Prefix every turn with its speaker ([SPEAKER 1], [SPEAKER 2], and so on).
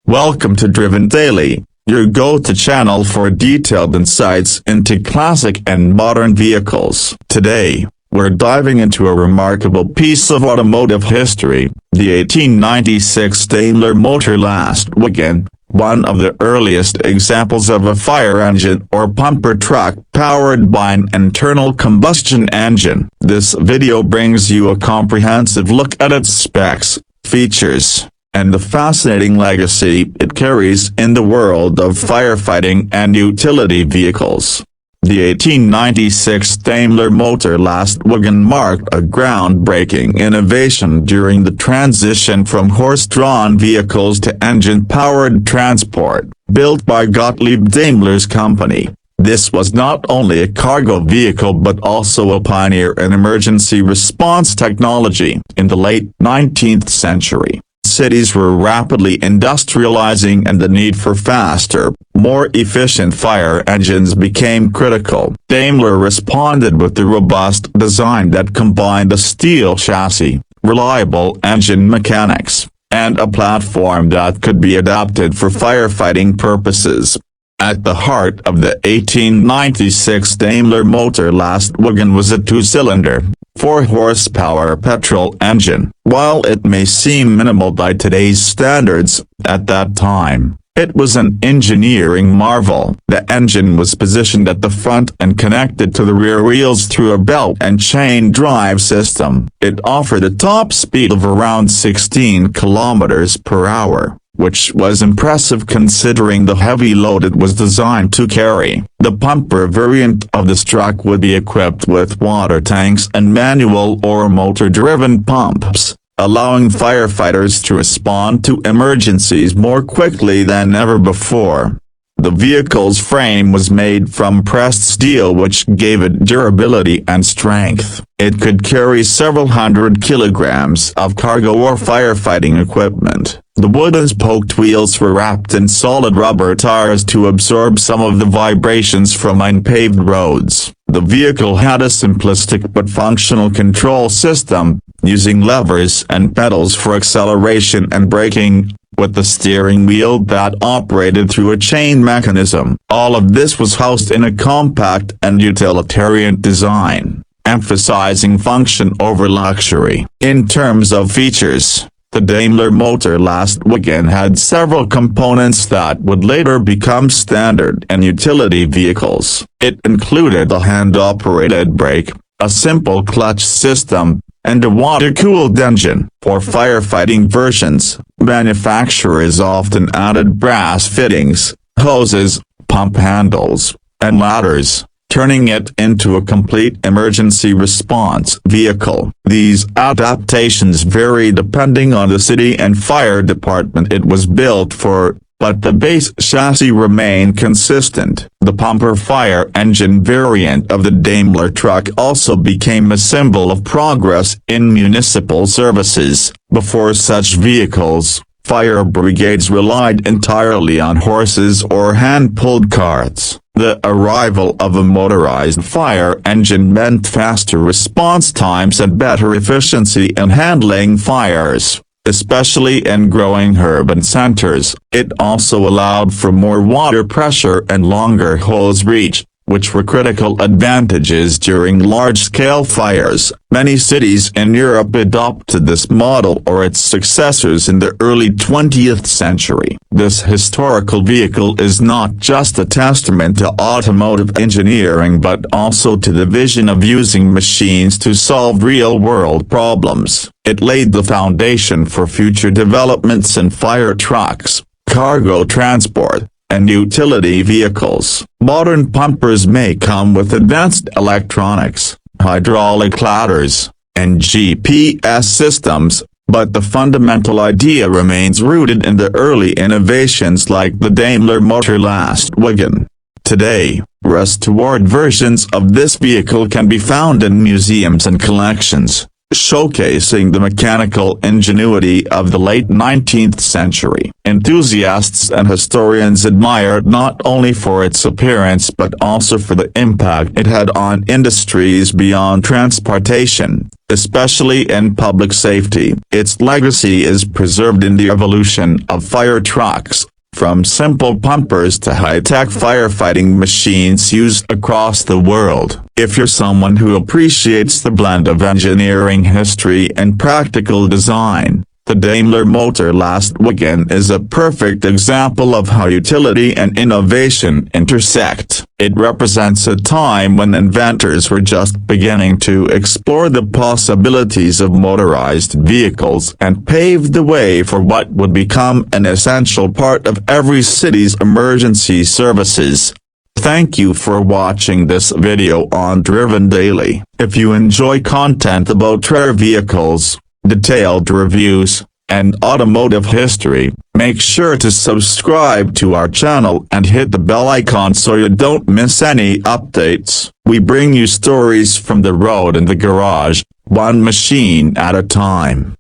[SPEAKER 1] Welcome to Driven Daily, your go-to channel for detailed insights into classic and modern vehicles. Today, we're diving into a remarkable piece of automotive history, the 1896 Daimler Motor-Lastwagen, one of the earliest examples of a fire engine or pumper truck powered by an internal combustion engine. This video brings you a comprehensive look at its specs, features, and the fascinating legacy it carries in the world of firefighting and utility vehicles. The 1896 Daimler Motor-Lastwagen marked a groundbreaking innovation during the transition from horse-drawn vehicles to engine-powered transport. Built by Gottlieb Daimler's company, this was not only a cargo vehicle but also a pioneer in emergency response technology. In the late 19th century, cities were rapidly industrializing and the need for faster, more efficient fire engines became critical. Daimler responded with a robust design that combined a steel chassis, reliable engine mechanics, and a platform that could be adapted for firefighting purposes. At the heart of the 1896 Daimler Motor-Lastwagen was a two-cylinder, 4-horsepower petrol engine. While it may seem minimal by today's standards, at that time, it was an engineering marvel. The engine was positioned at the front and connected to the rear wheels through a belt and chain drive system. It offered a top speed of around 16 kilometers per hour, which was impressive considering the heavy load it was designed to carry. The pumper variant of this truck would be equipped with water tanks and manual or motor-driven pumps, allowing firefighters to respond to emergencies more quickly than ever before. The vehicle's frame was made from pressed steel, which gave it durability and strength. It could carry several hundred kilograms of cargo or firefighting equipment. The wooden spoked wheels were wrapped in solid rubber tires to absorb some of the vibrations from unpaved roads. The vehicle had a simplistic but functional control system, using levers and pedals for acceleration and braking, with the steering wheel that operated through a chain mechanism. All of this was housed in a compact and utilitarian design, emphasizing function over luxury. In terms of features, the Daimler Motor-Lastwagen had several components that would later become standard in utility vehicles. It included a hand-operated brake, a simple clutch system, and a water-cooled engine. For firefighting versions, manufacturers often added brass fittings, hoses, pump handles, and ladders, turning it into a complete emergency response vehicle. These adaptations vary depending on the city and fire department it was built for, but the base chassis remained consistent. The pumper fire engine variant of the Daimler truck also became a symbol of progress in municipal services. Before such vehicles, fire brigades relied entirely on horses or hand-pulled carts. The arrival of a motorized fire engine meant faster response times and better efficiency in handling fires, especially in growing urban centers. It also allowed for more water pressure and longer hose reach, which were critical advantages during large-scale fires. Many cities in Europe adopted this model or its successors in the early 20th century. This historical vehicle is not just a testament to automotive engineering but also to the vision of using machines to solve real-world problems. It laid the foundation for future developments in fire trucks, cargo transport, and utility vehicles. Modern pumpers may come with advanced electronics, hydraulic ladders, and GPS systems, but the fundamental idea remains rooted in the early innovations like the Daimler Motor-Lastwagen. Today, restored versions of this vehicle can be found in museums and collections, showcasing the mechanical ingenuity of the late 19th century. Enthusiasts and historians admire it not only for its appearance but also for the impact it had on industries beyond transportation, especially in public safety. Its legacy is preserved in the evolution of fire trucks, from simple pumpers to high-tech firefighting machines used across the world. If you're someone who appreciates the blend of engineering history and practical design, the Daimler Motor-Lastwagen is a perfect example of how utility and innovation intersect. It represents a time when inventors were just beginning to explore the possibilities of motorized vehicles and paved the way for what would become an essential part of every city's emergency services. Thank you for watching this video on Driven Daily. If you enjoy content about rare vehicles, detailed reviews, and automotive history, make sure to subscribe to our channel and hit the bell icon so you don't miss any updates. We bring you stories from the road and the garage, one machine at a time.